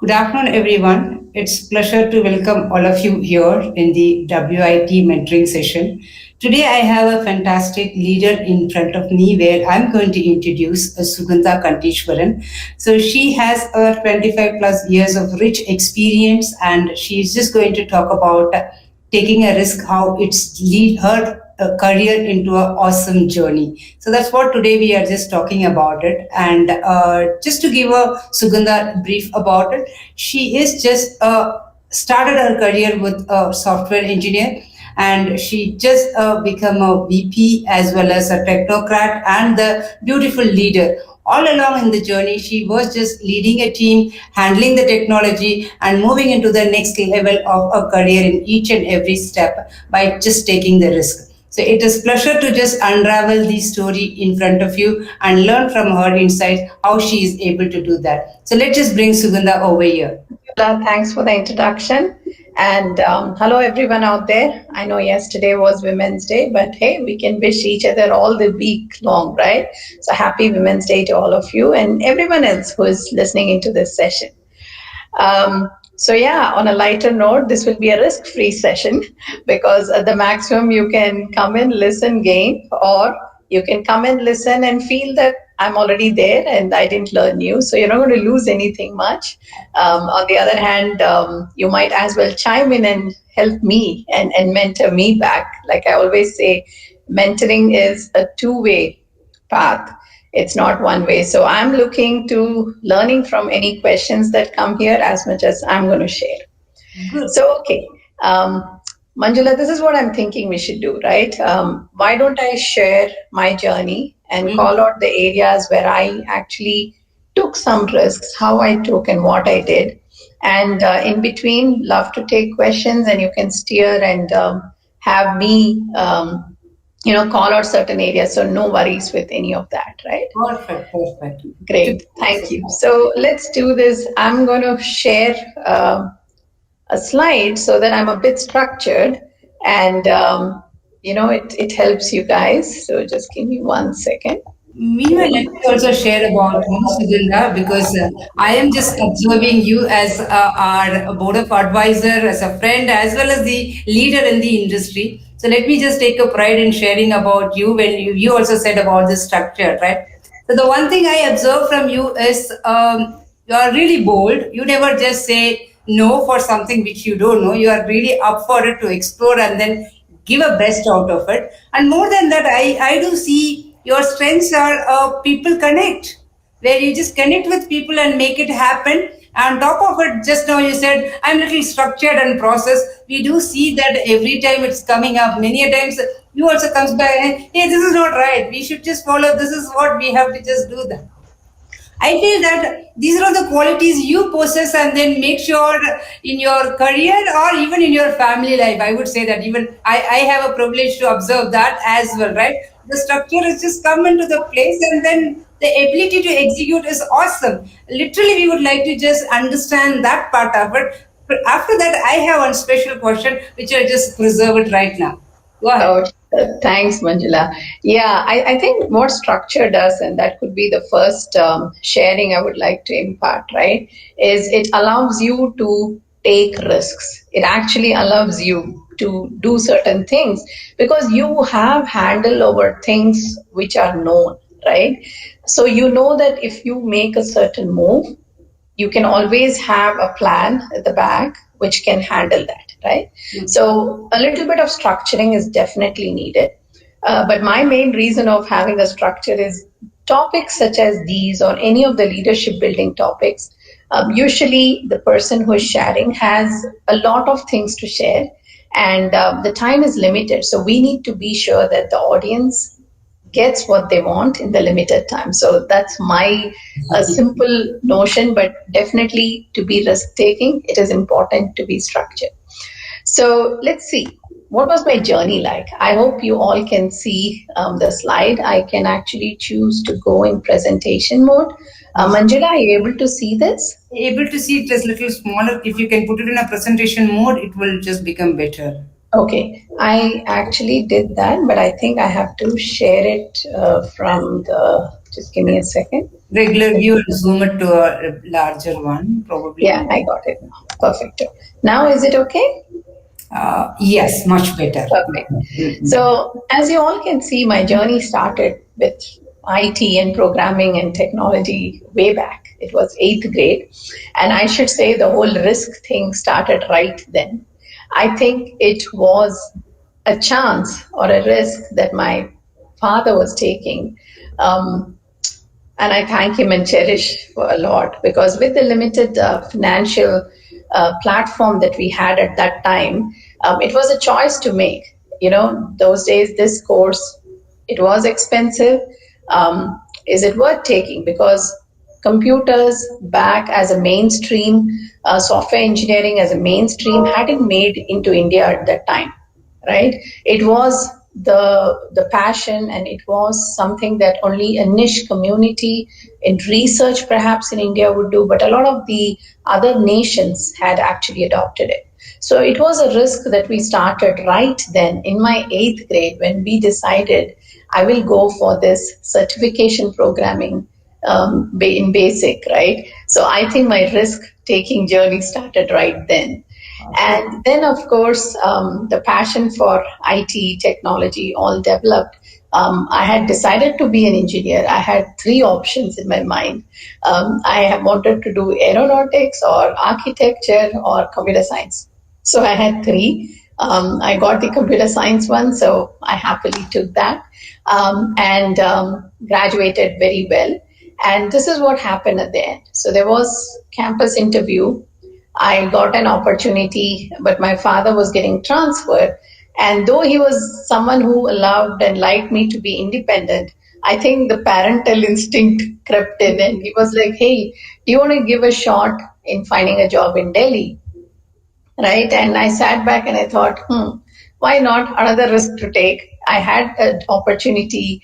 Good afternoon, everyone. It's pleasure to welcome all of you here in the WIT mentoring session. Today, I have a fantastic leader in front of me where I'm going to introduce Sugandha Kanteshwaran. So she has 25 plus years of rich experience, and she's just going to talk about taking a risk, how it's lead her career into an awesome journey. So that's what today we are just talking about it. And just to give a Sugandha brief about it, she is just started her career with a software engineer, and she just become a VP as well as a technocrat and the beautiful leader. All along in the journey, she was just leading a team, handling the technology, and moving into the next level of a career in each and every step by just taking the risk. So it is pleasure to just unravel the story in front of you and learn from her insights how she is able to do that. So let's just bring Sugandha over here. Thanks for the introduction. And hello, everyone out there. I know yesterday was Women's Day, but hey, we can wish each other all the week long, right? So happy Women's Day to all of you and everyone else who is listening into this session. So on a lighter note, this will be a risk-free session because at the maximum you can come in, listen, gain, or you can come and listen and feel that I'm already there and I didn't learn new. So you're not going to lose anything much. On the other hand, you might as well chime in and help me and mentor me back. Like I always say, mentoring is a two-way path. It's not one way. So I'm looking to learning from any questions that come here as much as I'm going to share. Good. So, okay. Manjula, this is what I'm thinking we should do, right? Why don't I share my journey and call out the areas where I actually took some risks, how I took and what I did. And in between, love to take questions and you can steer and have me call out certain areas. So no worries with any of that, right? Perfect, perfect. Great. Thank you. So let's do this. I'm going to share a slide so that I'm a bit structured and, it helps you guys. So just give me 1 second. Meanwhile, let me also share about you, Sugandha, because I am just observing you as our board of advisor, as a friend, as well as the leader in the industry. So let me just take a pride in sharing about you when you also said about this structure, right? So the one thing I observe from you is you are really bold. You never just say no for something which you don't know. You are really up for it to explore and then give a best out of it. And more than that, I do see your strengths are people connect, where you just connect with people and make it happen. On top of it, just now you said I'm little structured and processed. We do see that every time it's coming up. Many a times you also comes back and hey, this is not right. We should just follow. This is what we have to just do that. I feel that these are the qualities you possess and then make sure in your career or even in your family life. I would say that even I have a privilege to observe that as well, right? The structure has just come into the place and then the ability to execute is awesome. Literally, we would like to just understand that part of it. But after that, I have one special question which I just preserve it right now. Go ahead. Oh, thanks, Manjula. Yeah, I think what structure does, and that could be the first sharing I would like to impart, right, is it allows you to take risks. It actually allows you to do certain things because you have handle over things which are known, right? So you know that if you make a certain move, you can always have a plan at the back which can handle that, right? So a little bit of structuring is definitely needed. But my main reason of having a structure is topics such as these or any of the leadership building topics. Usually the person who is sharing has a lot of things to share and the time is limited. So we need to be sure that the audience gets what they want in the limited time. So that's my simple notion, but definitely to be risk taking, it is important to be structured. So let's see. What was my journey like? I hope you all can see the slide. I can actually choose to go in presentation mode. Manjula, are you able to see this? Able to see it as little smaller. If you can put it in a presentation mode, it will just become better. Okay, I actually did that, but I think I have to share it from the. Just give me a second. Regular view and zoom it to a larger one, Yeah, probably. I got it now. Perfect. Now is it okay? Yes, much better. Perfect. So, as you all can see, my journey started with IT and programming and technology way back. It was eighth grade. And I should say the whole risk thing started right then. I think it was a chance or a risk that my father was taking. Um, and I thank him and cherish for a lot because with the limited financial platform that we had at that time, it was a choice to make. You know, those days, this course, it was expensive. Is it worth taking? Because computers back as a mainstream, software engineering as a mainstream hadn't made into India at that time, right? It was the passion, and it was something that only a niche community in research perhaps in India would do, but a lot of the other nations had actually adopted it. So it was a risk that we started right then in my eighth grade when we decided I will go for this certification programming in basic, right? So I think my risk taking journey started right then. And then, of course, the passion for IT technology all developed. I had decided to be an engineer. I had three options in my mind. Wanted to do aeronautics or architecture or computer science. So I had three. I got the computer science one, so I happily took that and graduated very well. And this is what happened at the end. So there was campus interview. I got an opportunity, but my father was getting transferred. And though he was someone who allowed and liked me to be independent, I think the parental instinct crept in and he was like, hey, do you want to give a shot in finding a job in Delhi? Right? And I sat back and I thought, why not? Another risk to take. I had an opportunity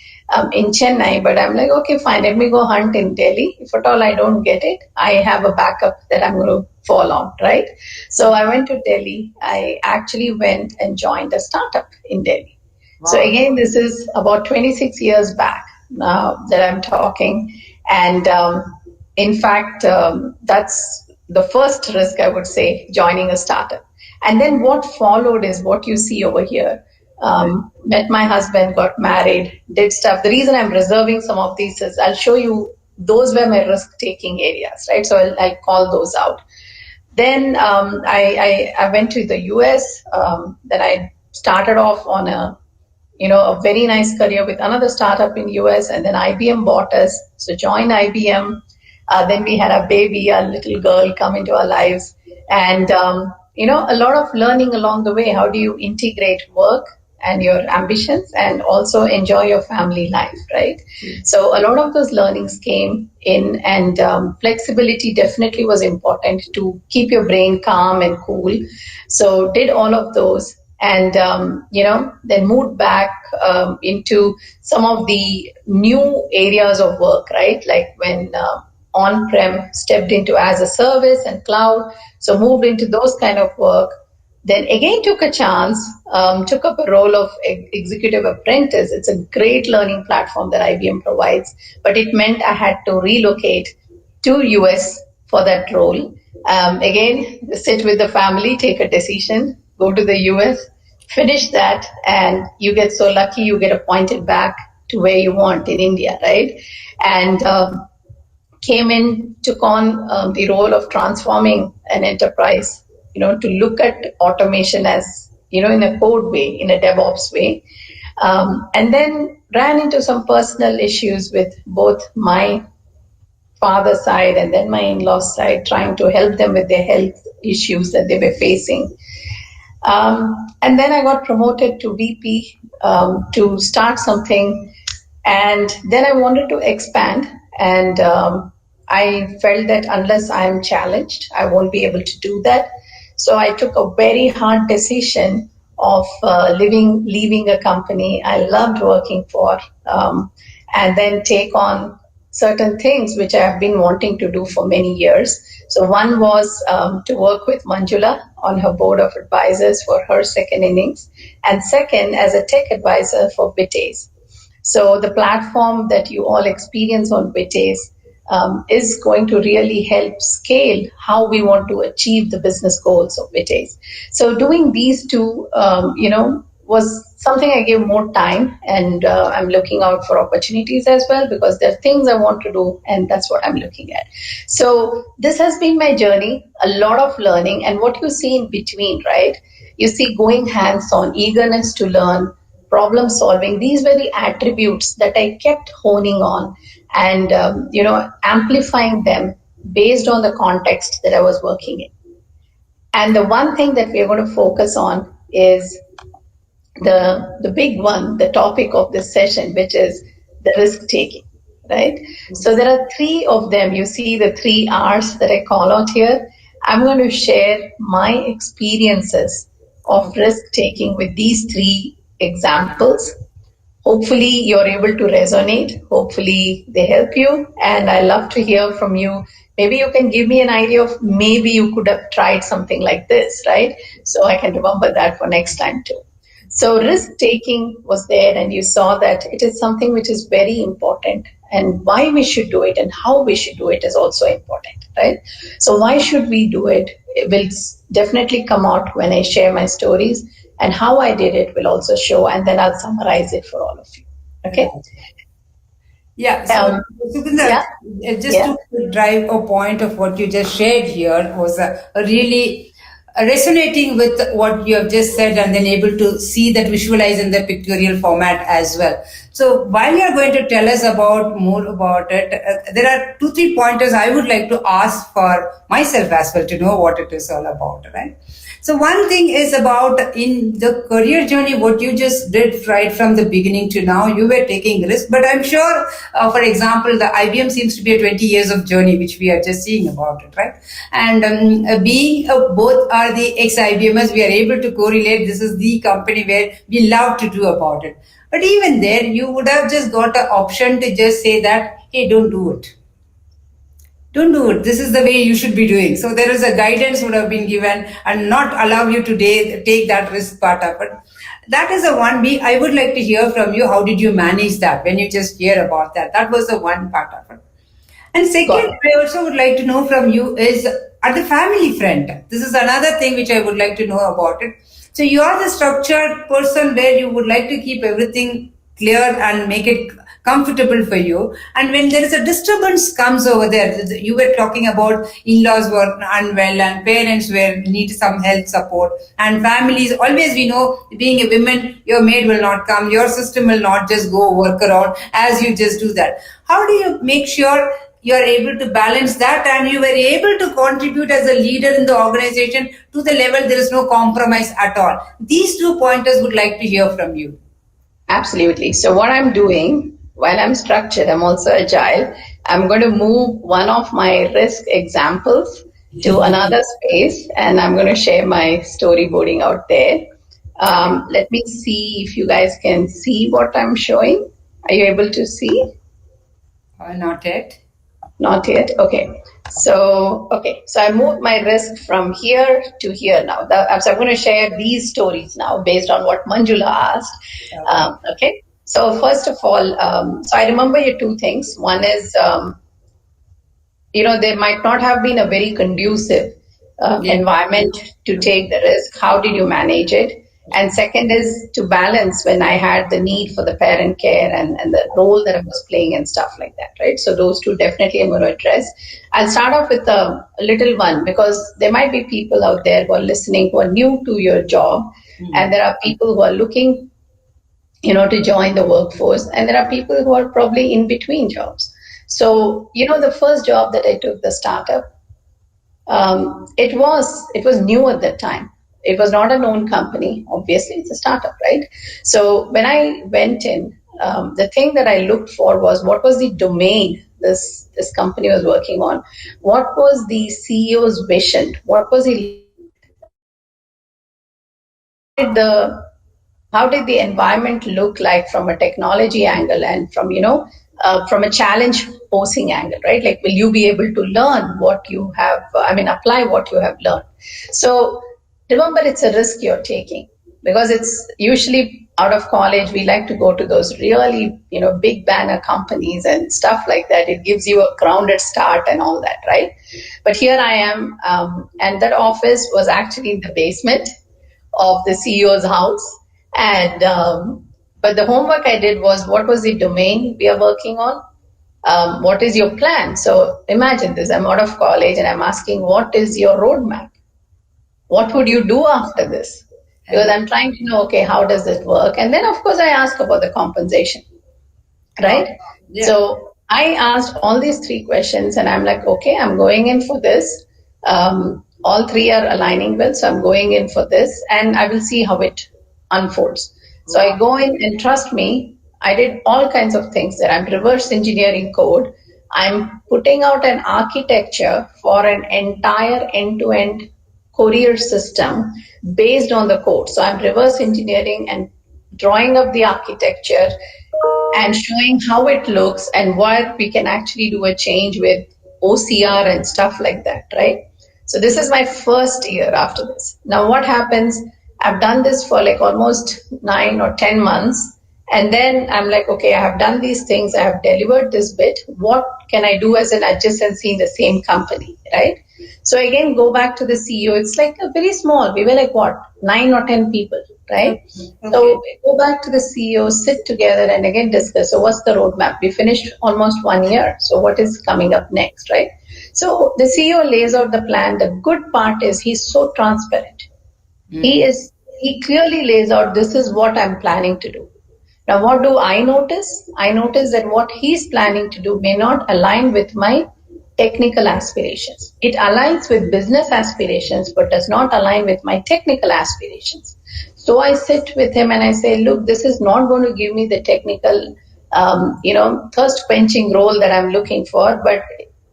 in Chennai, but I'm like, okay, fine, let me go hunt in Delhi. If at all I don't get it, I have a backup that I'm going to fall on, right? So I went to Delhi. I actually went and joined a startup in Delhi. So again, this is about 26 years back now that I'm talking. And in fact, that's the first risk, I would say, joining a startup. And then what followed is what you see over here. Met my husband, got married, did stuff. The reason I'm reserving some of these is I'll show you those were my risk taking areas, right? So I'll call those out. Then I went to the US. Then I started off on a very nice career with another startup in US, and then IBM bought us. So joined IBM. Then we had a baby, a little girl come into our lives, and a lot of learning along the way. How do you integrate work and your ambitions, and also enjoy your family life, right? So a lot of those learnings came in, and flexibility definitely was important to keep your brain calm and cool. So did all of those, and then moved back into some of the new areas of work, right? Like when on-prem stepped into as a service and cloud, so moved into those kind of work. Then again took a chance, took up a role of executive apprentice. It's a great learning platform that IBM provides, but it meant I had to relocate to US for that role. Again, sit with the family, take a decision, go to the US, finish that, and you get so lucky you get appointed back to where you want in India, right? And came in, took on the role of transforming an enterprise, to look at automation as, in a code way, in a DevOps way. And then ran into some personal issues with both my father's side and then my in-laws side, trying to help them with their health issues that they were facing. And then I got promoted to VP to start something. And then I wanted to expand. And I felt that unless I'm challenged, I won't be able to do that. So I took a very hard decision of leaving a company I loved working for, and then take on certain things which I have been wanting to do for many years. So one was to work with Manjula on her board of advisors for her second innings, and second as a tech advisor for WiT Ace. So the platform that you all experience on WiT Ace is going to really help scale how we want to achieve the business goals of WiT Ace. So doing these two, was something I gave more time, and I'm looking out for opportunities as well because there are things I want to do, and that's what I'm looking at. So this has been my journey, a lot of learning, and what you see in between, right? You see going hands on, eagerness to learn, problem solving. These were the attributes that I kept honing on and amplifying them based on the context that I was working in. And the one thing that we're going to focus on is the big one, the topic of this session, which is the risk taking, right? So there are three of them. You see the three R's that I call out here. I'm going to share my experiences of Okay. risk taking with these three examples. Hopefully you're able to resonate. Hopefully they help you. And I love to hear from you. Maybe you can give me an idea of maybe you could have tried something like this, right? So I can remember that for next time too. So risk taking was there, and you saw that it is something which is very important, and why we should do it and how we should do it is also important, right? So why should we do it? It will definitely come out when I share my stories, and how I did it will also show, and then I'll summarize it for all of you. Okay. Right. Yeah, so Um, Sugandha, yeah. just Yeah. to drive a point of what you just shared here was really resonating with what you have just said and then able to see that visualize in the pictorial format as well. So while you are going to tell us about more about it, there are two, three pointers I would like to ask for myself as well to know what it is all about, right? So one thing is about in the career journey, what you just did right from the beginning to now, you were taking risk. But I'm sure, for example, the IBM seems to be a 20 years of journey, which we are just seeing about it, right? And being both are the ex-IBMers, we are able to correlate. This is the company where we love to do about it. But even there, you would have just got an option to just say that, hey, don't do it. This is the way you should be doing. So there is a guidance would have been given and not allow you to take that risk part of it. That is the one B. I would like to hear from you. How did you manage that when you just hear about that? That was the one part of it. And second, Got it. I also would like to know from you is at the family front. This is another thing which I would like to know about it. So you are the structured person where you would like to keep everything clear and make it comfortable for you. And when there is a disturbance comes over there, you were talking about in-laws were unwell and parents were need some health support and families. Always we know being a woman, your maid will not come, your system will not just go work around as you just do that. How do you make sure you are able to balance that and you were able to contribute as a leader in the organization to the level there is no compromise at all? These two pointers would like to hear from you. Absolutely. So what I'm doing while I'm structured, I'm also agile. I'm going to move one of my risk examples to another space, and I'm going to share my storyboarding out there. Okay. Let me see if you guys can see what I'm showing. Are you able to see? Not yet. Not yet. Okay. So I moved my risk from here to here now. So I'm going to share these stories now based on what Manjula asked. Okay. Okay. So first of all, so I remember your two things. One is, there might not have been a very conducive Yeah. environment to take the risk. How did you manage it? And second is to balance when I had the need for the parent care and the role that I was playing and stuff like that, right? So those two definitely I'm going to address. I'll start off with a little one because there might be people out there who are listening who are new to your job, and there are people who are looking to join the workforce. And there are people who are probably in between jobs. So, the first job that I took, the startup, it was new at that time. It was not a known company. Obviously, it's a startup, right? So when I went in, the thing that I looked for was what was the domain this company was working on, what was the CEO's vision, what was he how did the environment look like from a technology angle and from from a challenge posing angle, right? Like, will you be able to learn what you have, apply what you have learned? So remember, it's a risk you're taking because it's usually out of college, we like to go to those really, big banner companies and stuff like that. It gives you a grounded start and all that, right? But here I am, and that office was actually in the basement of the CEO's house. And but the homework I did was, what was the domain we are working on? What is your plan? So imagine this: I'm out of college and I'm asking, what is your roadmap? What would you do after this? Because I'm trying to know, okay, how does it work? And then, of course, I ask about the compensation, Wow. right? Yeah. So I asked all these three questions, and I'm like, okay, I'm going in for this. All three are aligning well, so I'm going in for this, and I will see how it unfolds. So I Wow. go in, and trust me, I did all kinds of things there. I'm reverse engineering code. I'm putting out an architecture for an entire end-to-end courier system based on the code. So I'm reverse engineering and drawing up the architecture and showing how it looks and what we can actually do a change with OCR and stuff like that, right? So this is my first year after this. Now what happens? I've done this for like almost 9 or 10 months. And then I'm like, okay, I have done these things. I have delivered this bit. What can I do as an adjacency in the same company, right? So again, go back to the CEO. It's like a very small. We were like what, 9 or 10 people, right? Okay. Okay. So we go back to the CEO, sit together, and again discuss. So what's the roadmap? We finished almost 1 year. So what is coming up next, right? So the CEO lays out the plan. The good part is he's so transparent. Mm. He clearly lays out, this is what I'm planning to do. Now, what do I notice? I notice that what he's planning to do may not align with my technical aspirations. It aligns with business aspirations, but does not align with my technical aspirations. So I sit with him and I say, look, this is not going to give me the technical, thirst quenching role that I'm looking for. But,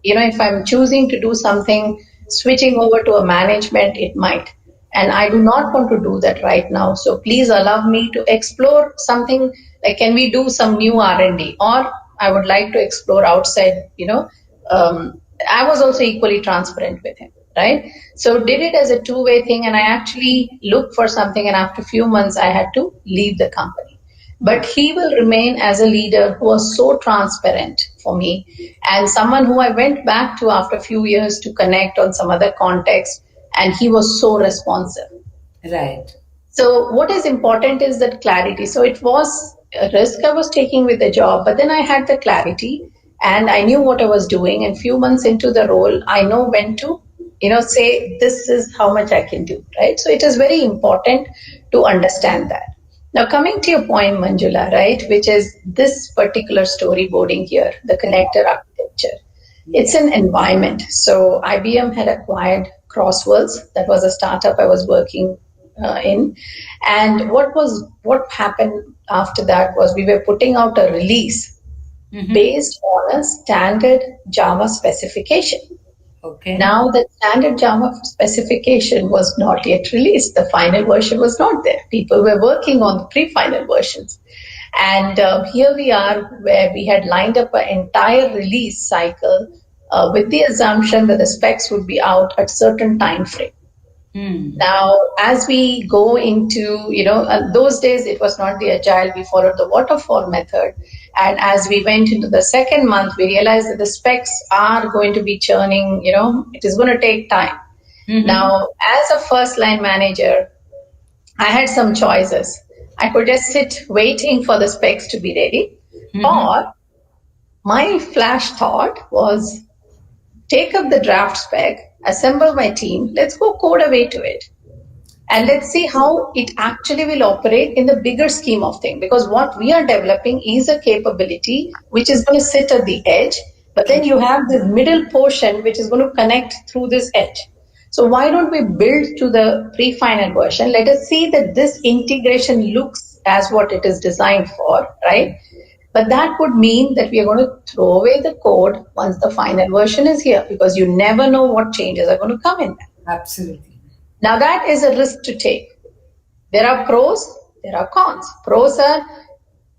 if I'm choosing to do something, switching over to a management, it might. And I do not want to do that right now. So please allow me to explore something like, can we do some new R&D, or I would like to explore outside. I was also equally transparent with him, right? So did it as a two-way thing, and I actually looked for something, and after a few months I had to leave the company. But he will remain as a leader who was so transparent for me, and someone who I went back to after a few years to connect on some other context, and he was so responsive. Right. So what is important is that clarity. So it was a risk I was taking with the job, but then I had the clarity and I knew what I was doing. And few months into the role, I know when to, say this is how much I can do, right? So it is very important to understand that. Now coming to your point, Manjula, right, which is this particular storyboarding here, the connector architecture. It's Yeah. an environment. So IBM had acquired Crossworlds. That was a startup I was working in. And what happened after that was we were putting out a release Mm-hmm. based on a standard Java specification. Okay. Now, the standard Java specification was not yet released. The final version was not there. People were working on the pre-final versions. And here we are, where we had lined up an entire release cycle with the assumption that the specs would be out at certain time frame. Mm. Now, as we go into, those days it was not the agile, we followed the waterfall method. And as we went into the second month, we realized that the specs are going to be churning, it is going to take time. Mm-hmm. Now, as a first line manager, I had some choices. I could just sit waiting for the specs to be ready, Mm-hmm. or my flash thought was take up the draft spec, assemble my team, let's go code away to it. And let's see how it actually will operate in the bigger scheme of things. Because what we are developing is a capability which is going to sit at the edge, but then you have this middle portion which is going to connect through this edge. So why don't we build to the pre-final version? Let us see that this integration looks as what it is designed for, right? But that would mean that we are going to throw away the code once the final version is here, because you never know what changes are going to come in there. Absolutely. Now that is a risk to take. There are pros, there are cons. Pros are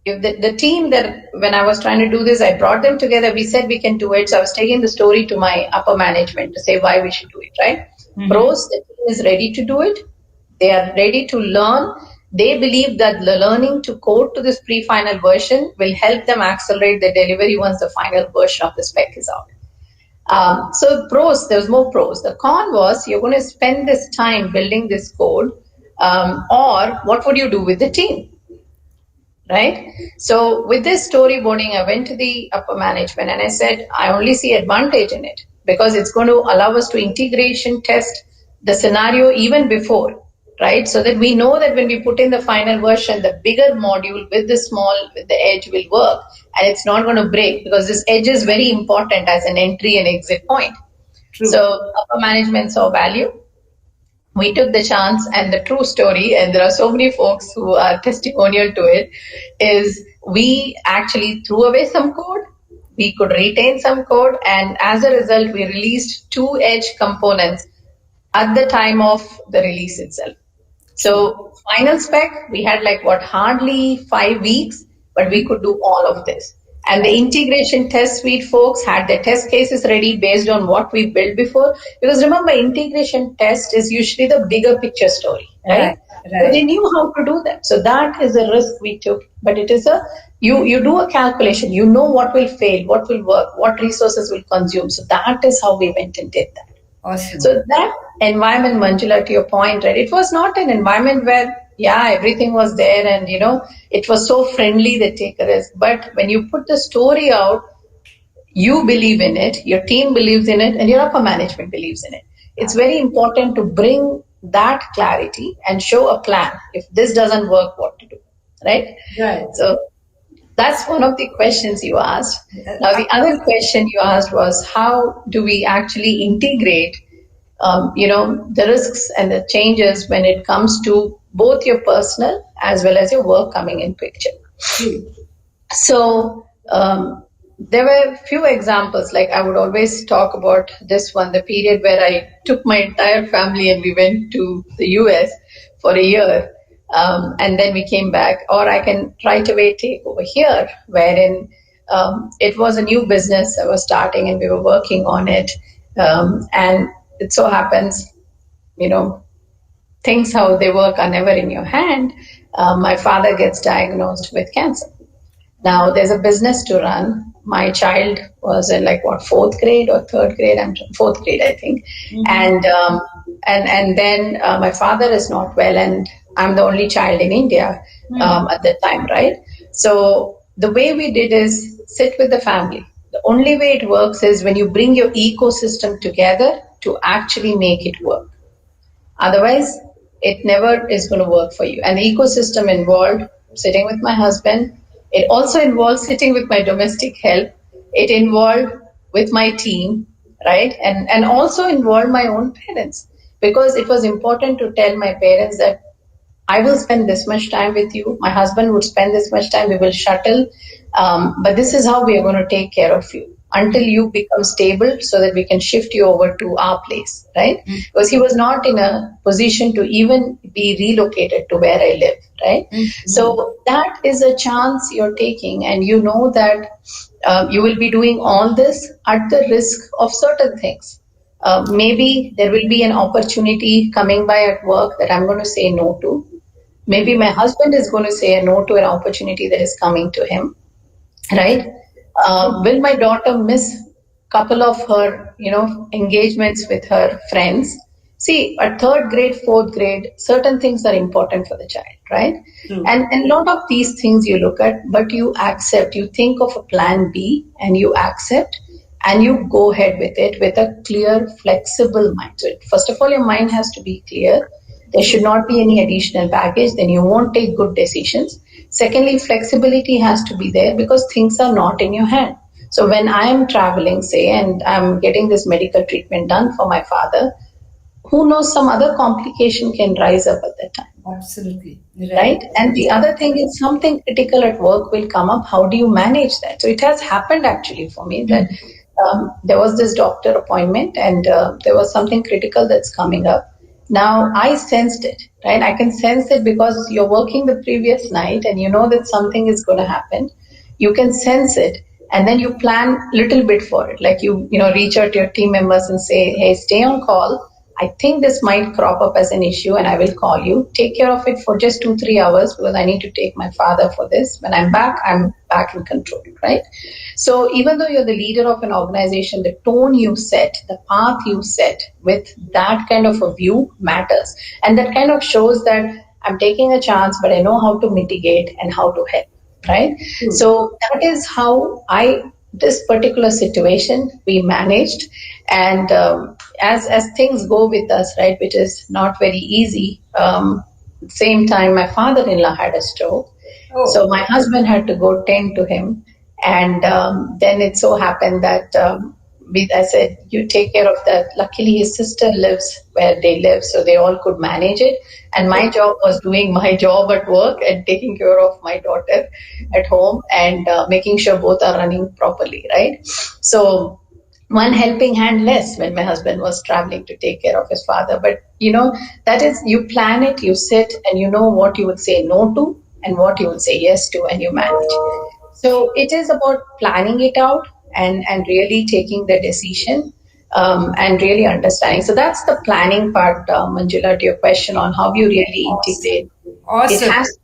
if the team that when I was trying to do this, I brought them together. We said we can do it. So I was taking the story to my upper management to say why we should do it, right? Mm-hmm. Pros, the team is ready to do it. They are ready to learn. They believe that the learning to code to this pre-final version will help them accelerate the delivery once the final version of the spec is out. So pros, there's more pros. The con was you're going to spend this time building this code, or what would you do with the team? Right? So with this storyboarding, I went to the upper management and I said, I only see advantage in it because it's going to allow us to integration test the scenario even before, right? So that we know that when we put in the final version, the bigger module with the small, with the edge will work and it's not going to break because this edge is very important as an entry and exit point. So True. upper management saw value. We took the chance, and the true story, and there are so many folks who are testimonial to it, is we actually threw away some code. We could retain some code, and as a result, we released two edge components at the time of the release itself. True. So final spec, we had like what hardly 5 weeks, but we could do all of this. And the integration test suite folks had their test cases ready based on what we built before. Because remember, integration test is usually the bigger picture story, Right. right? So they Right. knew how to do that. So that is a risk we took. But it is a you do a calculation, you know what will fail, what will work, what resources will consume. So that is how we went and did that. Awesome. So that environment, Manjula, to your point, right? It was not an environment where, yeah, everything was there and, it was so friendly that take a risk. But when you put the story out, you believe in it, your team believes in it, and your upper management believes in it. It's very important to bring that clarity and show a plan. If this doesn't work, what to do, right? Right. So that's one of the questions you asked. Now, the other Absolutely. question you asked was how do we actually integrate, the risks and the changes when it comes to both your personal as well as your work coming in picture. True. So there were few examples. Like I would always talk about this one, the period where I took my entire family and we went to the US for a year, and then we came back. Or I can right away take over here, wherein it was a new business I was starting and we were working on it, and it so happens, you know, things how they work are never in your hand. My father gets diagnosed with cancer. Now there's a business to run. My child was in like what fourth grade or third grade? I'm fourth grade, I think. Mm-hmm. And then my father is not well, and I'm the only child in India Hmm. at that time, right? So the way we did is sit with the family. The only way it works is when you bring your ecosystem together to actually make it work. Otherwise, it never is going to work for you. And the ecosystem involved sitting with my husband. It also involved sitting with my domestic help. It involved with my team, right? And also involved my own parents because it was important to tell my parents that I will spend this much time with you. My husband would spend this much time. We will shuttle. But this is how we are going to take care of you until you become stable so that we can shift you over to our place, right? Because he was not in a position to even be relocated to where I live, right? Mm-hmm. So that is a chance you're taking, and you know that you will be doing all this at the risk of certain things. Maybe there will be an opportunity coming by at work that I'm going to say no to. Maybe my husband is going to say a no to an opportunity that is coming to him, right? Will my daughter miss couple of her, engagements with her friends? See, at third grade, fourth grade, certain things are important for the child, right? True. And a lot of these things you look at, but you accept. You think of a plan B, and you accept, and you go ahead with it with a clear, flexible mind. So, first of all, your mind has to be clear. There should True. not be any additional baggage, then you won't take good decisions. Secondly, flexibility has to be there because things are not in your hand. So when I am traveling, say, and I'm getting this medical treatment done for my father, who knows, some other complication can rise up at that time, Absolutely. right? Right. And the other thing is something critical at work will come up. How do you manage that? So it has happened actually for me that there was this doctor appointment and there was something critical that's coming up. Now I sensed it, right? I can sense it because you're working the previous night and you know that something is going to happen. You can sense it, and then you plan little bit for it. Like you reach out to your team members and say, "Hey, stay on call. I think this might crop up as an issue, and I will call you. Take care of it for just 2 3 hours because I need to take my father for this. When I'm back in control, right?" So even though you're the leader of an organization, the tone you set, the path you set with that kind of a view matters. And that kind of shows that I'm taking a chance, but I know how to mitigate and how to help, right? True. So that is how this particular situation we managed. And as things go with us, right, which is not very easy, same time, my father in law had a stroke. So Oh, my husband had to go tend to him, and then it so happened that I said, "You take care of that." Luckily, his sister lives where they live, so they all could manage it. And my job was doing my job at work and taking care of my daughter at home and making sure both are running properly, right? So one helping hand less when my husband was traveling to take care of his father. But that is, you plan it, you sit, and you know what you would say no to and what you would say yes to, and you manage. So it is about planning it out and really taking the decision, and really understanding. So that's the planning part, Manjula, to your question on how you really awesome. integrate. It Awesome. has,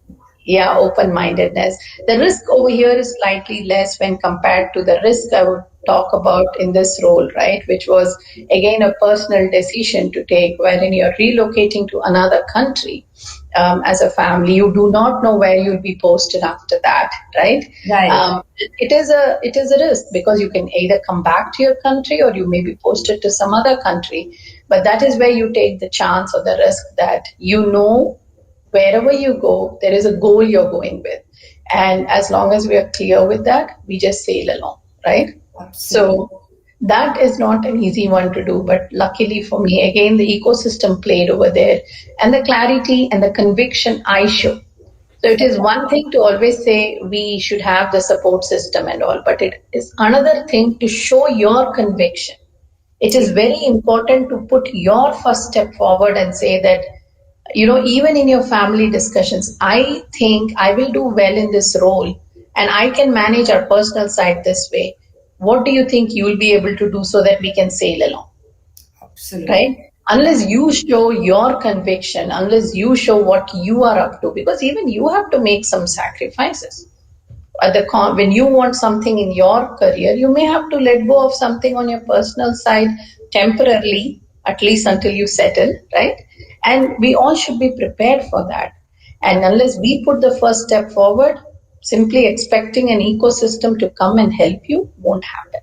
yeah, open-mindedness. The risk over here is slightly less when compared to the risk I would talk about in this role, right? Which was again a personal decision to take, wherein you're relocating to another country as a family. You do not know where you'll be posted after that, right? Right. It is a risk because you can either come back to your country or you may be posted to some other country. But that is where you take the chance or the risk that wherever you go, there is a goal you're going with. And as long as we are clear with that, we just sail along, right? Absolutely. So that is not an easy one to do. But luckily for me, again, the ecosystem played over there and the clarity and the conviction I show. So it is one thing to always say we should have the support system and all, but it is another thing to show your conviction. It is True. very important to put your first step forward and say that, even in your family discussions, I think I will do well in this role and I can manage our personal side this way. What do you think you will be able to do so that we can sail along? Absolutely. Right? Unless you show your conviction, unless you show what you are up to, because even you have to make some sacrifices when you want something in your career, you may have to let go of something on your personal side temporarily, at least until you settle, right? And we all should be prepared for that. And unless we put the first step forward, simply expecting an ecosystem to come and help you won't happen.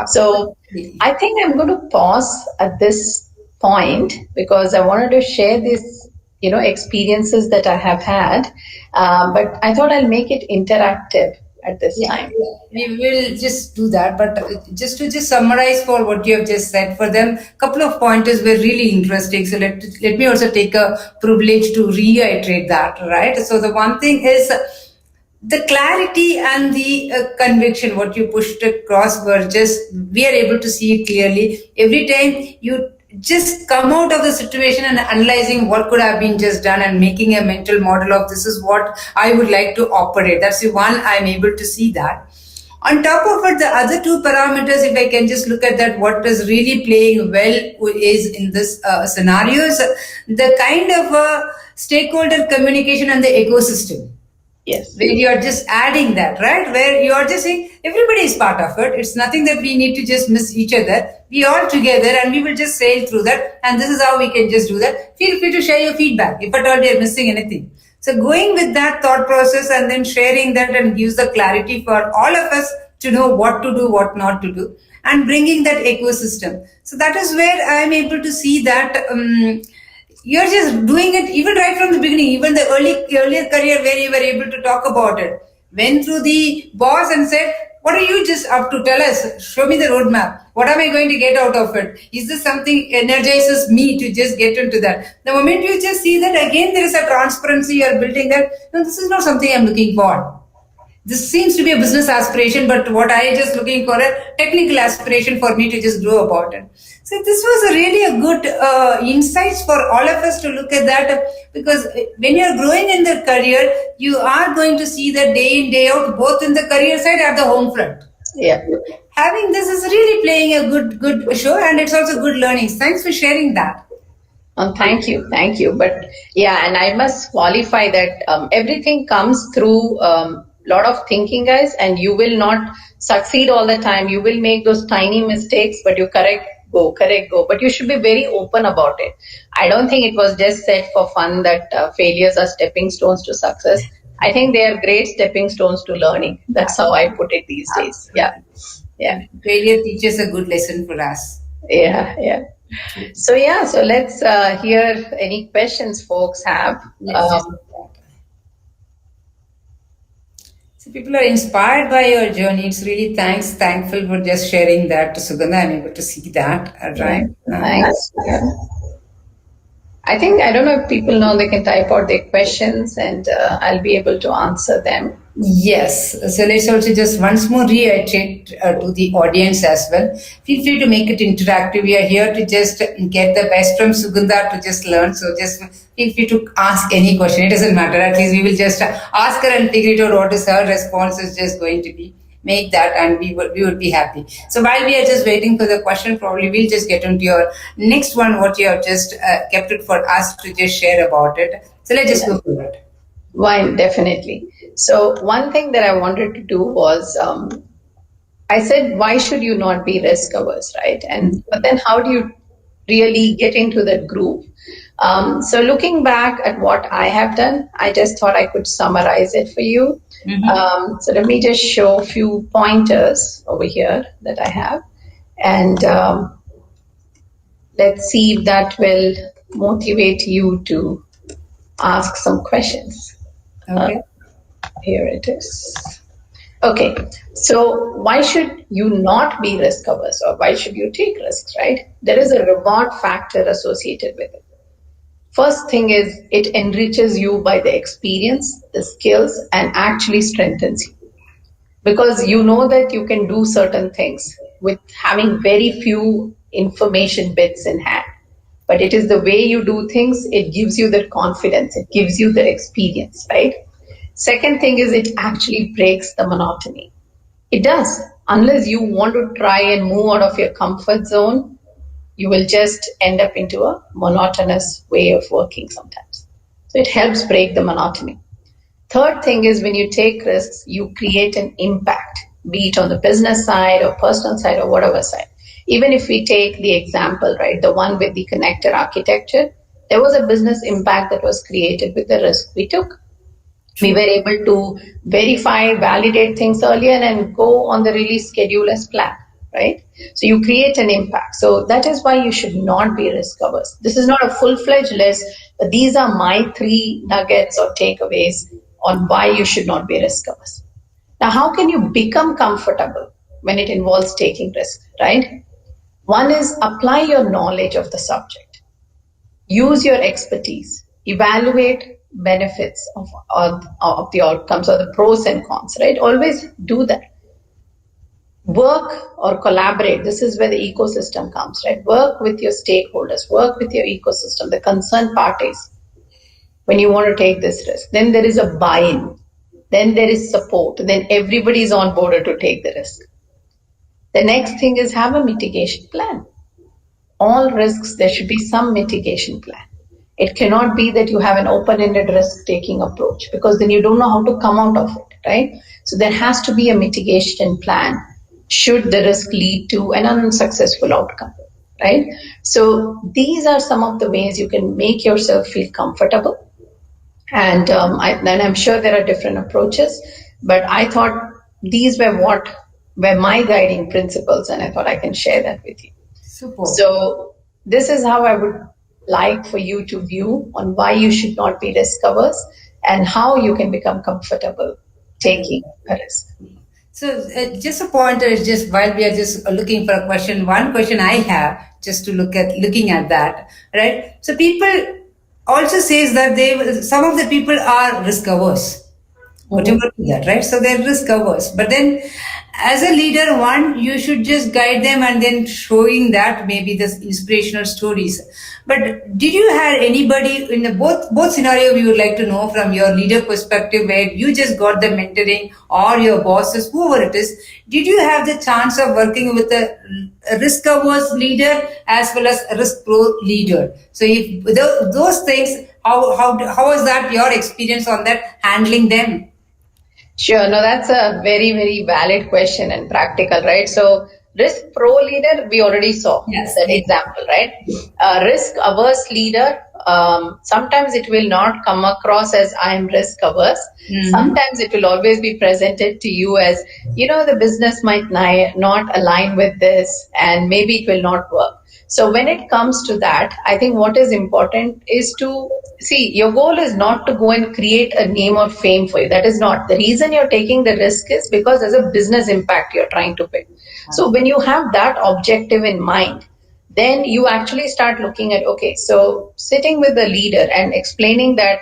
So Absolutely. I think I'm going to pause at this point because I wanted to share these, experiences that I have had. But I thought I'll make it interactive at this Yeah, time. we will just do that. But just to just summarize for what you have just said, for them, couple of pointers were really interesting. So let me also take a privilege to reiterate that. Right. So the one thing is the clarity and the conviction. What you pushed across were just we are able to see it clearly every time you just come out of the situation and analyzing what could have been just done and making a mental model of this is what I would like to operate. That's the one I'm able to see that. On top of it, the other two parameters, if I can just look at that, what is really playing well is in this scenarios, the kind of stakeholder communication and the ecosystem Yes. where you're just adding that, right? Where you're just saying everybody is part of it. It's nothing that we need to just miss each other. We all together and we will just sail through that. And this is how we can just do that. Feel free to share your feedback if at all we are missing anything. So going with that thought process and then sharing that and gives the clarity for all of us to know what to do, what not to do, and bringing that ecosystem. So that is where I am able to see that. You're just doing it even right from the beginning, even the earlier career where you were able to talk about it. Went through the boss and said, "What are you just up to? Tell us. Show me the roadmap. What am I going to get out of it? Is this something energizes me to just get into that?" The moment you just see that again, there is a transparency. You're building that. No, this is not something I'm looking for. this seems to be a business aspiration, but what I just looking for a technical aspiration for me to just grow about it. So this was a really a good insights for all of us to look at that, because when you're growing in the career, you are going to see that day in day out, both in the career side and the home front. Yeah. Having this is really playing a good show, and it's also good learnings. Thanks for sharing that. Thank you, thank you. But yeah, and I must qualify that everything comes through lot of thinking, guys, and you will not succeed all the time. You will make those tiny mistakes, but you correct, go. But you should be very open about it. I don't think it was just said for fun that failures are stepping stones to success. I think they are great stepping stones to learning. That's how I put it these days. Yeah, yeah, Failure teaches a good lesson for us. yeah, yeah. So yeah, so let's hear any questions folks have. Let's just so people are inspired by your journey. It's really thankful for just sharing that to Sugandha. I'm able to see that. Yeah, Right. thanks. Yeah. I don't know if people know they can type out their questions and I'll be able to answer them. Yes. So let's also just once more reiterate to the audience as well. Feel free to make it interactive. We are here to just get the best from Sugandha to just learn. So just feel free to ask any question. It doesn't matter. At least we will just ask her and figure it out what is her response is just going to be. Make that, and we would be happy. So while we are just waiting for the question, probably we'll just get into your next one, what you have just kept it for us to just share about it. So let's just go through it. Why, definitely. So one thing that I wanted to do was I said, why should you not be risk averse, right? And but then how do you really get into that groove? So looking back at what I have done, I just thought I could summarize it for you. So let me just show a few pointers over here that I have, and let's see if that will motivate you to ask some questions. Okay. Here it is. Okay, so why should you not be risk averse, or why should you take risks, right? There is a reward factor associated with it. First thing is it enriches you by the experience, the skills, and actually strengthens you. Because you know that you can do certain things with having very few information bits in hand. But it is the way you do things, it gives you that confidence, it gives you the experience, right? Second thing is it actually breaks the monotony. It does. Unless you want to try and move out of your comfort zone, you will just end up into a monotonous way of working sometimes. So it helps break the monotony. Third thing is when you take risks, you create an impact, be it on the business side or personal side or whatever side. Even if we take the example, right, the one with the connector architecture, there was a business impact that was created with the risk we took. We were able to verify, validate things earlier and go on the release schedule as planned, right? So you create an impact. So that is why you should not be risk averse. This is not a full-fledged list, but these are my 3 nuggets or takeaways on why you should not be risk averse. Now, how can you become comfortable when it involves taking risk, right? One is apply your knowledge of the subject. Use your expertise. Evaluate benefits of the outcomes or the pros and cons, right? Always do that. Work or collaborate. This is where the ecosystem comes, right? Work with your stakeholders, work with your ecosystem, the concerned parties when you want to take this risk. Then there is a buy-in. Then there is support. Then everybody is on board to take the risk. The next thing is have a mitigation plan. All risks, there should be some mitigation plan. It cannot be that you have an open-ended risk-taking approach because then you don't know how to come out of it, right? So there has to be a mitigation plan should the risk lead to an unsuccessful outcome, right? So these are some of the ways you can make yourself feel comfortable. And I'm sure there are different approaches, but I thought these were my guiding principles, and I thought I can share that with you. Super. So this is how I would like for you to view on why you should not be risk averse and how you can become comfortable taking a risk. So just a pointer is just while we are just looking for a question, one question I have just to looking at that, right? So people also says that some of the people are risk averse, Mhm. whatever that, right? So they're risk averse. But then, as a leader, one, you should just guide them and then showing that maybe this inspirational stories. But did you have anybody in the both scenario you would like to know from your leader perspective where you just got the mentoring or your bosses, whoever it is, did you have the chance of working with a risk averse leader as well as a risk pro leader? So if those things, how was that your experience on that handling them? Sure. No, that's a very, very valid question and practical, right? So, risk pro leader, we already saw Yes, that yeah. example, right? Risk averse leader, sometimes it will not come across as I am risk averse. Mm. Sometimes it will always be presented to you as, the business might not align with this and maybe it will not work. So when it comes to that, I think what is important is to see your goal is not to go and create a name or fame for you. That is not the reason you're taking the risk is because there's a business impact you're trying to build. So when you have that objective in mind, then you actually start looking at okay, so sitting with the leader and explaining that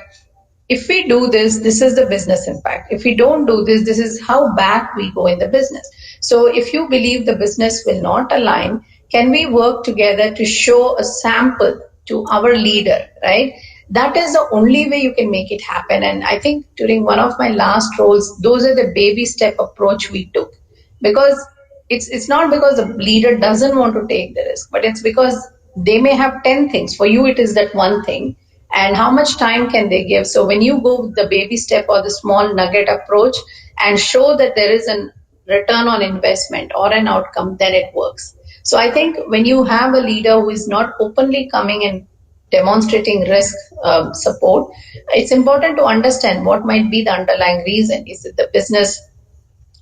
if we do this, this is the business impact. If we don't do this, this is how back we go in the business. So if you believe the business will not align, can we work together to show a sample to our leader, right? That is the only way you can make it happen. And I think during one of my last roles, those are the baby step approach we took because it's not because the leader doesn't want to take the risk, but it's because they may have 10 things. For you, it is that one thing. And how much time can they give? So when you go with the baby step or the small nugget approach and show that there is a return on investment or an outcome, then it works. So I think when you have a leader who is not openly coming and demonstrating risk support, it's important to understand what might be the underlying reason. Is it the business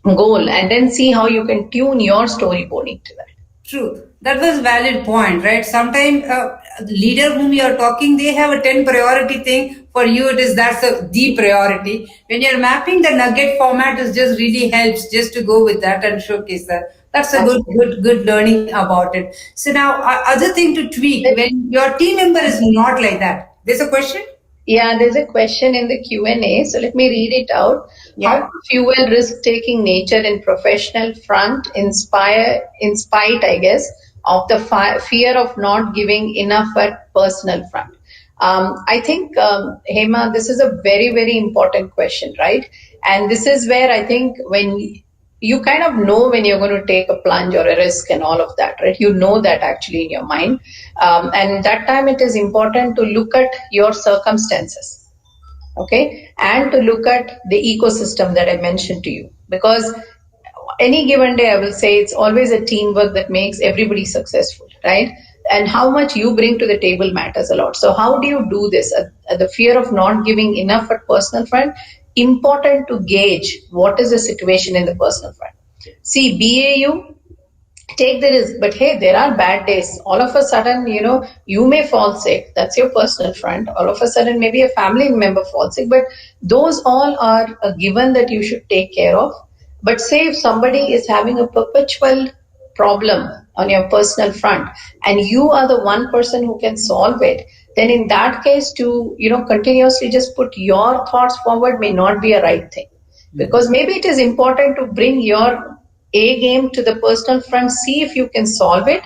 goal? And then see how you can tune your storyboarding to that. True. That was valid point, right? Sometimes the leader whom you are talking, they have a 10 priority thing. For you, it is that's the priority. When you're mapping the nugget format, it just really helps just to go with that and showcase that. That's a good learning about it. So now, other thing to tweak when your team member is not like that. There's a question. Yeah, there's a question in the Q&A, so let me read it out. How Yeah. to fuel risk-taking nature in professional front, in spite, I guess, of the fear of not giving enough at personal front. I think, Hema, this is a very, very important question, right? And this is where I think when you kind of know when you're going to take a plunge or a risk and all of that, right? You know that actually in your mind. And that time it is important to look at your circumstances, okay? And to look at the ecosystem that I mentioned to you. Because any given day, I will say it's always a teamwork that makes everybody successful, right? And how much you bring to the table matters a lot. So, how do you do this? The fear of not giving enough at personal front, important to gauge what is the situation in the personal front. See, BAU, take the risk, but hey, there are bad days. All of a sudden, you may fall sick. That's your personal front. All of a sudden, maybe a family member falls sick, but those all are a given that you should take care of. But say if somebody is having a perpetual problem on your personal front and you are the one person who can solve it, then in that case to continuously just put your thoughts forward may not be a right thing, because maybe it is important to bring your A game to the personal front, see if you can solve it,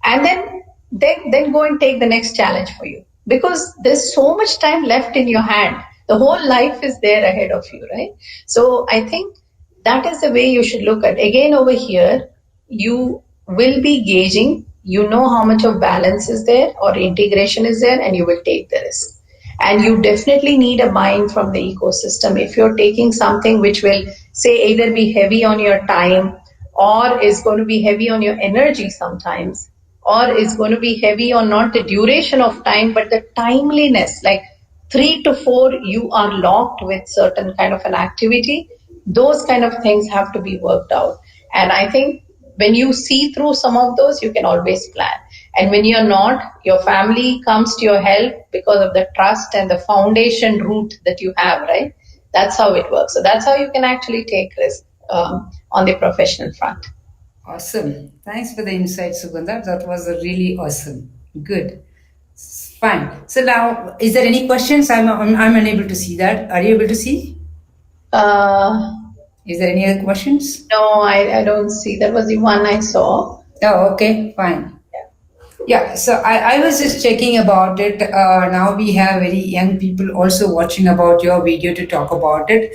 and then go and take the next challenge for you. Because there's so much time left in your hand. The whole life is there ahead of you, right? So I think that is the way you should look at. Again, over here, you will be gauging, how much of balance is there or integration is there, and you will take the risk. And you definitely need a buy-in from the ecosystem. If you're taking something which will, say, either be heavy on your time or is going to be heavy on your energy sometimes, or is going to be heavy on not the duration of time, but the timeliness, like 3 to 4, you are locked with certain kind of an activity. Those kind of things have to be worked out. And I think when you see through some of those, you can always plan. And when you're not, your family comes to your help because of the trust and the foundation root that you have, right? That's how it works. So that's how you can actually take risk on the professional front. Awesome. Thanks for the insight, Sugandha. That was really awesome. Good. Fine. So now, is there any questions? I'm unable to see that. Are you able to see? Uh, Is there any other questions? no, I don't see. That was the one I saw. Oh, okay, fine. Yeah, so I was just checking about it. Now we have very young people also watching about your video to talk about it.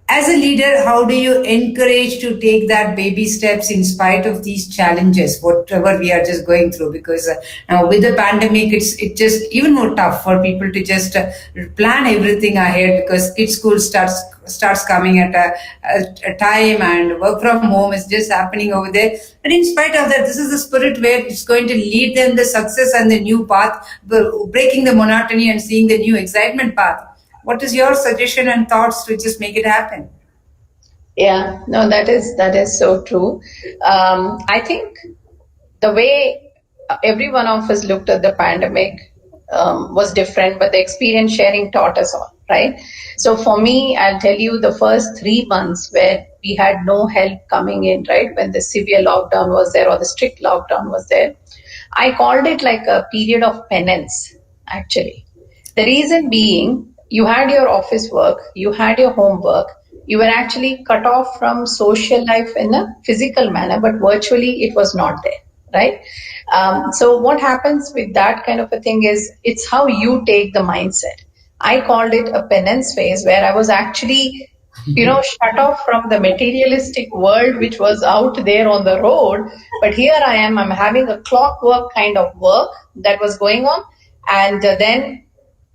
As a leader, how do you encourage to take that baby steps in spite of these challenges, whatever we are just going through? Because now with the pandemic, it's just even more tough for people to just plan everything ahead because kids' school starts coming at a time and work from home is just happening over there. But in spite of that, this is the spirit where it's going to lead them the success and the new path, breaking the monotony and seeing the new excitement path. What is your suggestion and thoughts to just make it happen? Yeah, no, that is so true. I think the way every one of us looked at the pandemic was different, but the experience sharing taught us all, right? So for me, I'll tell you the first 3 months where we had no help coming in, right? When the severe lockdown was there or the strict lockdown was there, I called it like a period of penance, actually. The reason being, you had your office work, you had your homework, you were actually cut off from social life in a physical manner, but virtually it was not there, right? So, what happens with that kind of a thing is it's how you take the mindset. I called it a penance phase where I was actually shut off from the materialistic world which was out there on the road. But here I am, I'm having a clockwork kind of work that was going on. And then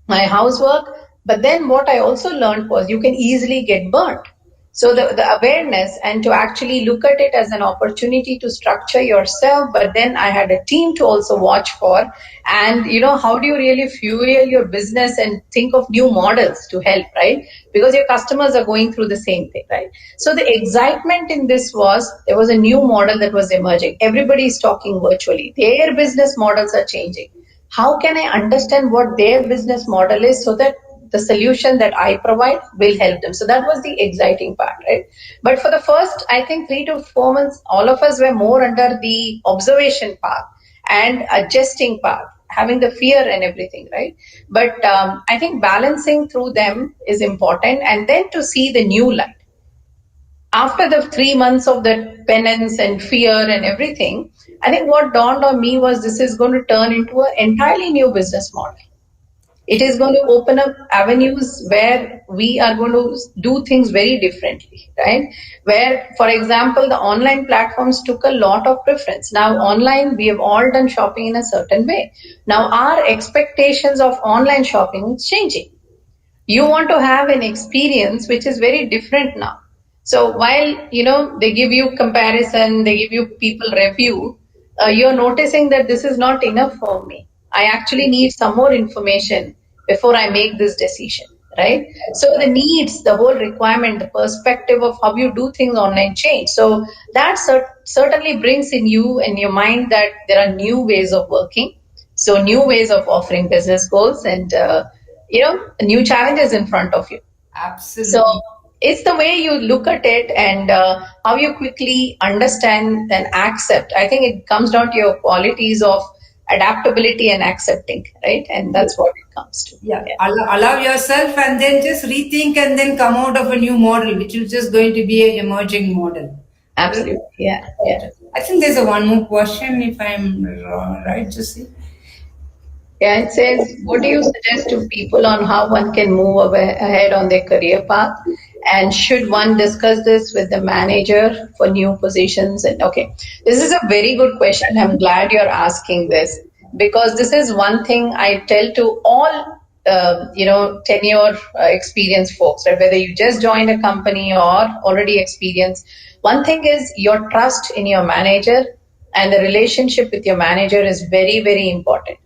my housework. But then what I also learned was you can easily get burnt. So the awareness and to actually look at it as an opportunity to structure yourself, but then I had a team to also watch for. And how do you really fuel your business and think of new models to help, right? Because your customers are going through the same thing, right? So the excitement in this was there was a new model that was emerging. Everybody is talking virtually. Their business models are changing. How can I understand what their business model is so that the solution that I provide will help them? So that was the exciting part, right? But for the first, I think 3 to 4 months, all of us were more under the observation part and adjusting part, having the fear and everything, right? But I think balancing through them is important, and then to see the new light after the 3 months of that penance and fear and everything, I think what dawned on me was this is going to turn into an entirely new business model. It is going to open up avenues where we are going to do things very differently, right? Where, for example, the online platforms took a lot of preference. Now, online, we have all done shopping in a certain way. Now, our expectations of online shopping is changing. You want to have an experience which is very different now. So while they give you comparison, they give you people review, you're noticing that this is not enough for me. I actually need some more information before I make this decision, right? So the needs, the whole requirement, the perspective of how you do things online change. So that certainly brings in you and your mind that there are new ways of working, so new ways of offering business goals, and new challenges in front of you. So Absolutely. it's the way you look at it and how you quickly understand and accept. I think it comes down to your qualities of adaptability and accepting, right? And that's what it comes to. Yeah, Yeah, allow yourself and then just rethink and then come out of a new model, which is just going to be an emerging model. absolutely. Yeah, yeah. Right. I think there's a one more question, if I'm right, just see. Yeah, it says, what do you suggest to people on how one can move ahead on their career path? And should one discuss this with the manager for new positions? And okay, this is a very good question. I'm glad you're asking this because this is one thing I tell to all, tenure experienced folks, right? Whether you just joined a company or already experienced. One thing is your trust in your manager and the relationship with your manager is very, very important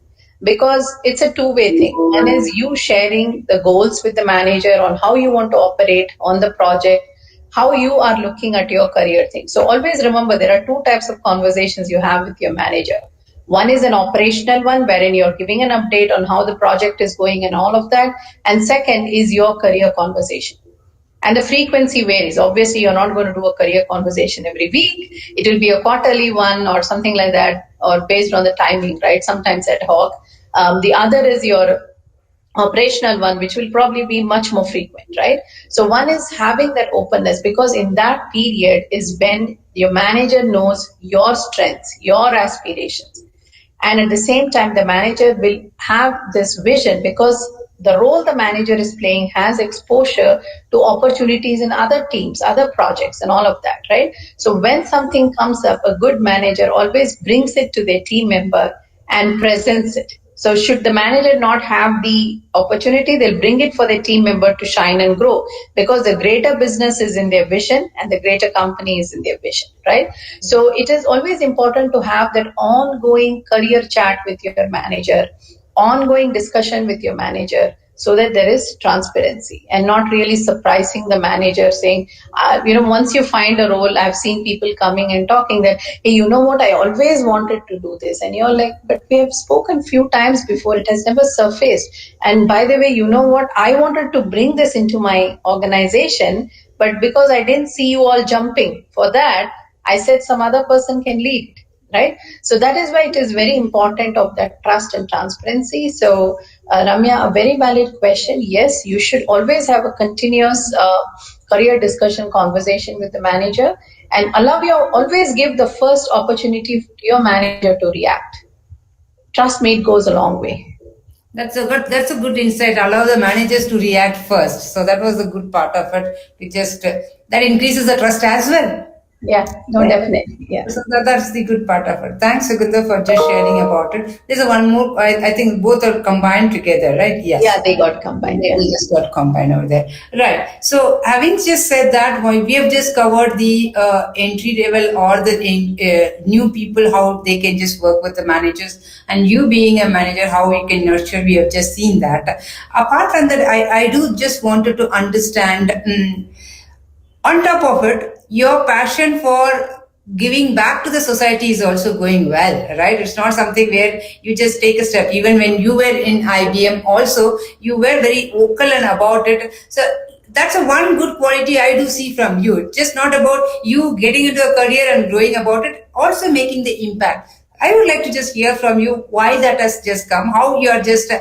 because it's a two-way thing. One is you sharing the goals with the manager on how you want to operate on the project, how you are looking at your career thing. So always remember there are two types of conversations you have with your manager. One is an operational one wherein you're giving an update on how the project is going and all of that. And second is your career conversation. And the frequency varies. Obviously, you're not going to do a career conversation every week. It will be a quarterly one or something like that, or based on the timing, right? Sometimes ad hoc. The other is your operational one, which will probably be much more frequent, right? So one is having that openness, because in that period is when your manager knows your strengths, your aspirations, and at the same time the manager will have this vision, because the role the manager is playing has exposure to opportunities in other teams, other projects, and all of that, right? So when something comes up, a good manager always brings it to their team member and presents it. So should the manager not have the opportunity, they'll bring it for their team member to shine and grow, because the greater business is in their vision and the greater company is in their vision, right? So it is always important to have that ongoing career chat with your manager, ongoing discussion with your manager, so that there is transparency and not really surprising the manager saying, once you find a role, I've seen people coming and talking that, hey, you know what, I always wanted to do this. And you're like, but we have spoken few times before, it has never surfaced. And by the way, you know what, I wanted to bring this into my organization, but because I didn't see you all jumping for that, I said some other person can lead it, right? So that is why it is very important of that trust and transparency. So Ramya, a very valid question. Yes, you should always have a continuous career discussion conversation with the manager, and always give the first opportunity to your manager to react. Trust me, it goes a long way. That's a good insight. Allow the managers to react first. So that was the good part of it. We just that increases the trust as well. Yeah, no, Yeah. definitely. Yeah. So that's the good part of it. Thanks, Sugandha, for just sharing about it. There's a one more. I think both are combined together, right? Yeah, Yes. they got combined. They Yeah. just got combined over there. Right. So, having just said that, we have just covered the entry level or the new people, how they can just work with the managers, and you being a manager, how you can nurture. We have just seen that. Apart from that, I do just wanted to understand. On top of it, your passion for giving back to the society is also going well, right? It's not something where you just take a step. Even when you were in IBM also, you were very vocal and about it. So that's a one good quality I do see from you. It's just not about you getting into a career and growing about it, also making the impact. I would like to just hear from you why that has just come, how you are just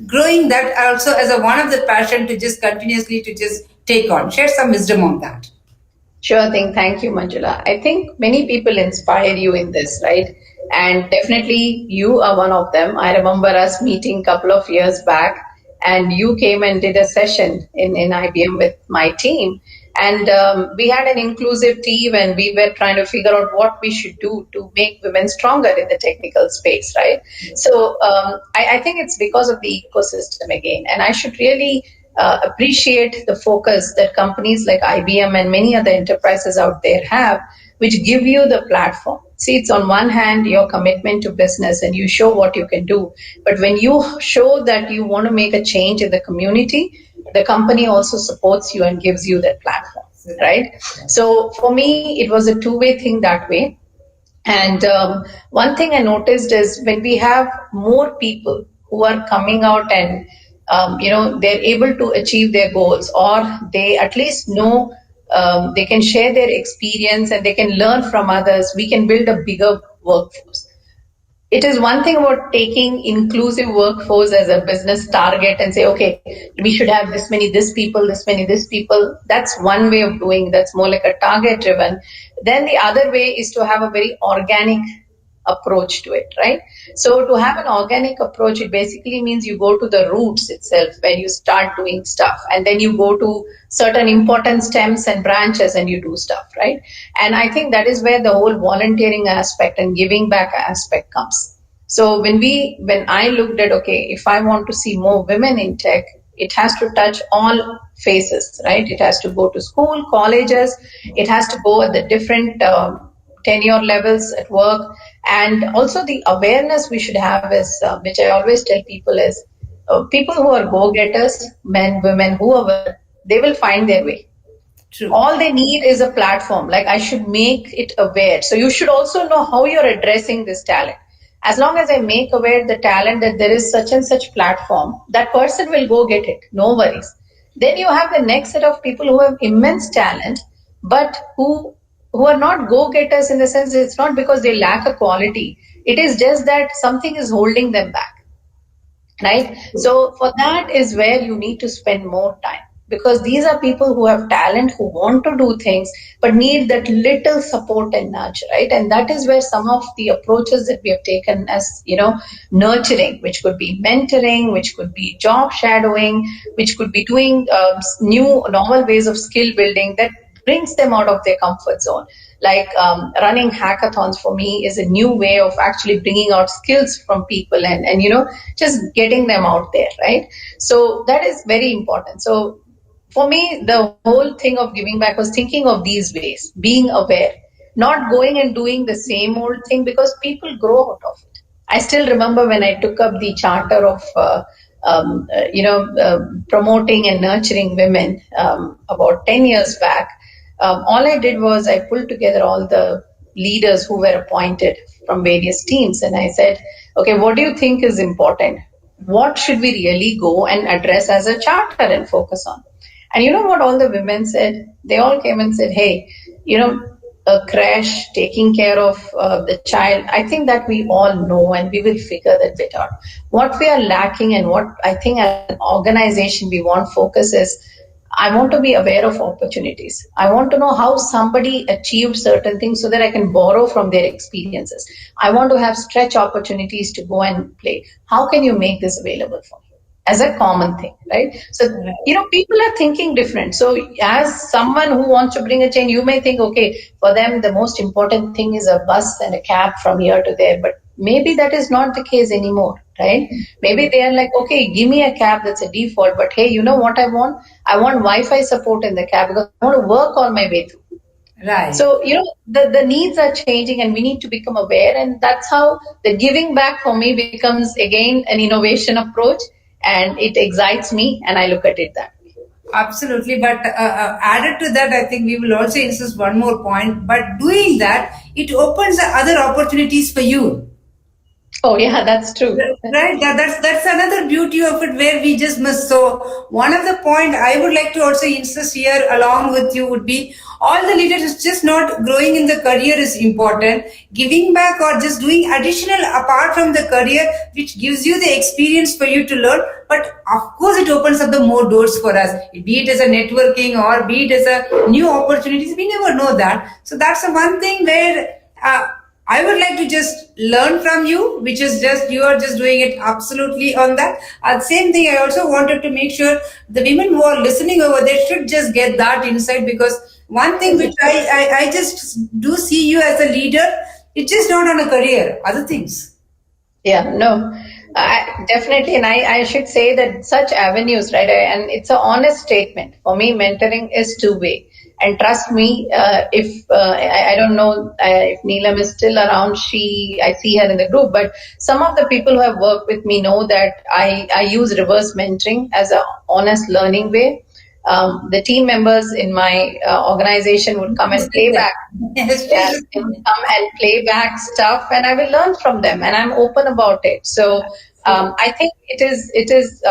growing that also as a one of the passion to just continuously to just take on. Share some wisdom on that. Sure thing. Thank you, Manjula. I think many people inspire you in this, right? And definitely you are one of them. I remember us meeting a couple of years back, and you came and did a session in IBM with my team. And we had an inclusive team, and we were trying to figure out what we should do to make women stronger in the technical space, right? So I think it's because of the ecosystem again. And I should really appreciate the focus that companies like IBM and many other enterprises out there have, which give you the platform. See, it's on one hand your commitment to business and you show what you can do. But when you show that you want to make a change in the community, the company also supports you and gives you that platform, right? So for me, it was a two-way thing that way. And one thing I noticed is when we have more people who are coming out and they're able to achieve their goals, or they at least know they can share their experience and they can learn from others, we can build a bigger workforce. It is one thing about taking inclusive workforce as a business target and say, okay, we should have this people, this many this people. That's one way of doing. That's more like a target driven. Then the other way is to have a very organic approach to it, right? So to have an organic approach, it basically means you go to the roots itself where you start doing stuff, and then you go to certain important stems and branches and you do stuff, right? And I think that is where the whole volunteering aspect and giving back aspect comes. So when I looked at, okay, if I want to see more women in tech, it has to touch all phases, right? It has to go to school, colleges, it has to go at the different tenure levels at work. And also the awareness we should have is, which I always tell people is, people who are go-getters, men, women, whoever, they will find their way. True. All they need is a platform. Like, I should make it aware. So you should also know how you're addressing this talent. As long as I make aware the talent that there is such and such platform, that person will go get it. No worries. Then you have the next set of people who have immense talent, but who are not go-getters, in the sense it's not because they lack a quality. It is just that something is holding them back. right? So for that is where you need to spend more time, because these are people who have talent, who want to do things, but need that little support and nurture, right? And that is where some of the approaches that we have taken as, nurturing, which could be mentoring, which could be job shadowing, which could be doing new novel ways of skill building that brings them out of their comfort zone. Like running hackathons for me is a new way of actually bringing out skills from people, and just getting them out there, right? So that is very important. So for me, the whole thing of giving back was thinking of these ways, being aware, not going and doing the same old thing, because people grow out of it. I still remember when I took up the charter of promoting and nurturing women about 10 years back. All I did was I pulled together all the leaders who were appointed from various teams, and I said, okay, what do you think is important? What should we really go and address as a charter and focus on? And you know what all the women said? They all came and said, hey, a crash, taking care of the child, I think that we all know and we will figure that bit out. What we are lacking, and what I think as an organization we want focus is, I want to be aware of opportunities. I want to know how somebody achieved certain things so that I can borrow from their experiences. I want to have stretch opportunities to go and play. How can you make this available for me? As a common thing, right? So, people are thinking different. So, as someone who wants to bring a change, you may think, okay, for them, the most important thing is a bus and a cab from here to there. But maybe that is not the case anymore, right? Maybe they are like, okay, give me a cab that's a default, but hey, you know what I want? I want Wi-Fi support in the cab because I want to work all my way through. Right. So, the needs are changing and we need to become aware. And that's how the giving back for me becomes again an innovation approach, and it excites me and I look at it that way. Absolutely, but added to that, I think we will also insist one more point. But doing that, it opens the other opportunities for you. Oh, yeah, that's true. Right, that's another beauty of it where we just miss. So one of the point I would like to also insist here along with you would be all the leaders is just not growing in the career is important. Giving back or just doing additional apart from the career, which gives you the experience for you to learn. But of course, it opens up the more doors for us. Be it as a networking or be it as a new opportunities, we never know that. So that's the one thing where. I would like to just learn from you, which is just you are just doing it absolutely on that. Same thing, I also wanted to make sure the women who are listening over there should just get that insight, because one thing which I just do see you as a leader, it's just not on a career, other things. Yeah, no, definitely. And I should say that such avenues, right? And it's an honest statement. For me, mentoring is two-way. And trust me, if I don't know if Neelam is still around, I see her in the group, but some of the people who have worked with me know that I use reverse mentoring as an honest learning way. The team members in my organization would come and play back. Yes, Yeah, please. they will come and play back stuff, and I will learn from them, and I'm open about it. So I think it is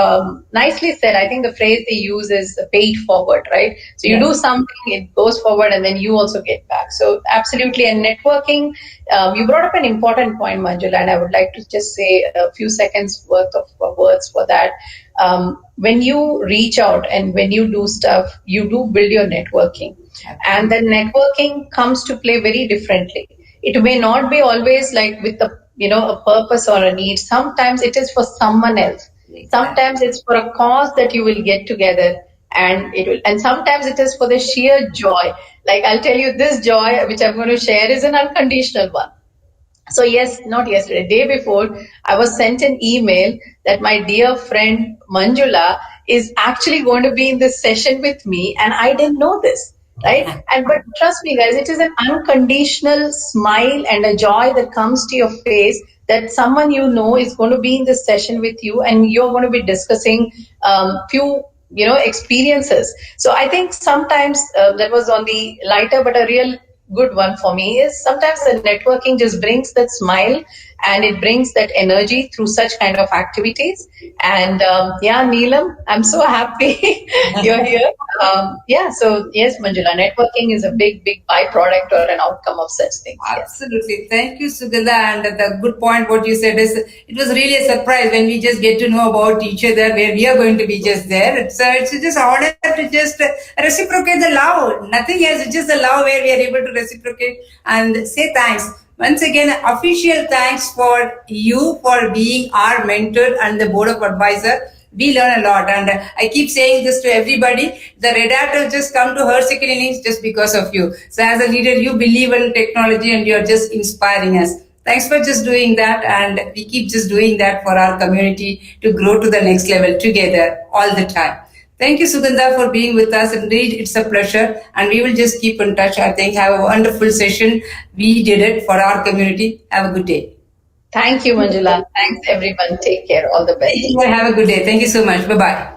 nicely said. I think the phrase they use is pay it forward, right? So you Yeah. do something, it goes forward, and then you also get back. So absolutely, and networking. You brought up an important point, Manjula, and I would like to just say a few seconds worth of words for that. When you reach out and when you do stuff, you do build your networking, and the networking comes to play very differently. It may not be always like with a purpose or a need. Sometimes it is for someone else. Exactly. Sometimes it's for a cause that you will get together, and sometimes it is for the sheer joy. Like, I'll tell you, this joy which I'm going to share is an unconditional one. So yes, not yesterday, day before, I was sent an email that my dear friend Manjula is actually going to be in this session with me, and I didn't know this, right? And but trust me, guys, it is an unconditional smile and a joy that comes to your face that someone you know is going to be in this session with you, and you're going to be discussing few experiences. So I think sometimes that was on the lighter but a real good one for me is sometimes the networking just brings that smile and it brings that energy through such kind of activities. And yeah, Neelam, I'm so happy you're here. Yeah, so yes, Manjula, networking is a big byproduct or an outcome of such things. Yes. Absolutely. Thank you, Sugandha. And the good point, what you said is, it was really a surprise when we just get to know about each other, where we are going to be just there. It's just order to just reciprocate the love. Nothing else. It's just the love where we are able to reciprocate and say thanks. Once again, official thanks for you for being our mentor and the board of advisor. We learn a lot, and I keep saying this to everybody: the red hat has just come to her second innings just because of you. So as a leader, you believe in technology and you're just inspiring us. Thanks for just doing that, and we keep just doing that for our community to grow to the next level together all the time. Thank you, Sugandha, for being with us. Indeed, it's a pleasure, and we will just keep in touch. I think have a wonderful session. We did it for our community. Have a good day. Thank you, Manjula. Thanks, everyone. Take care. All the best. Have a good day. Thank you so much. Bye bye.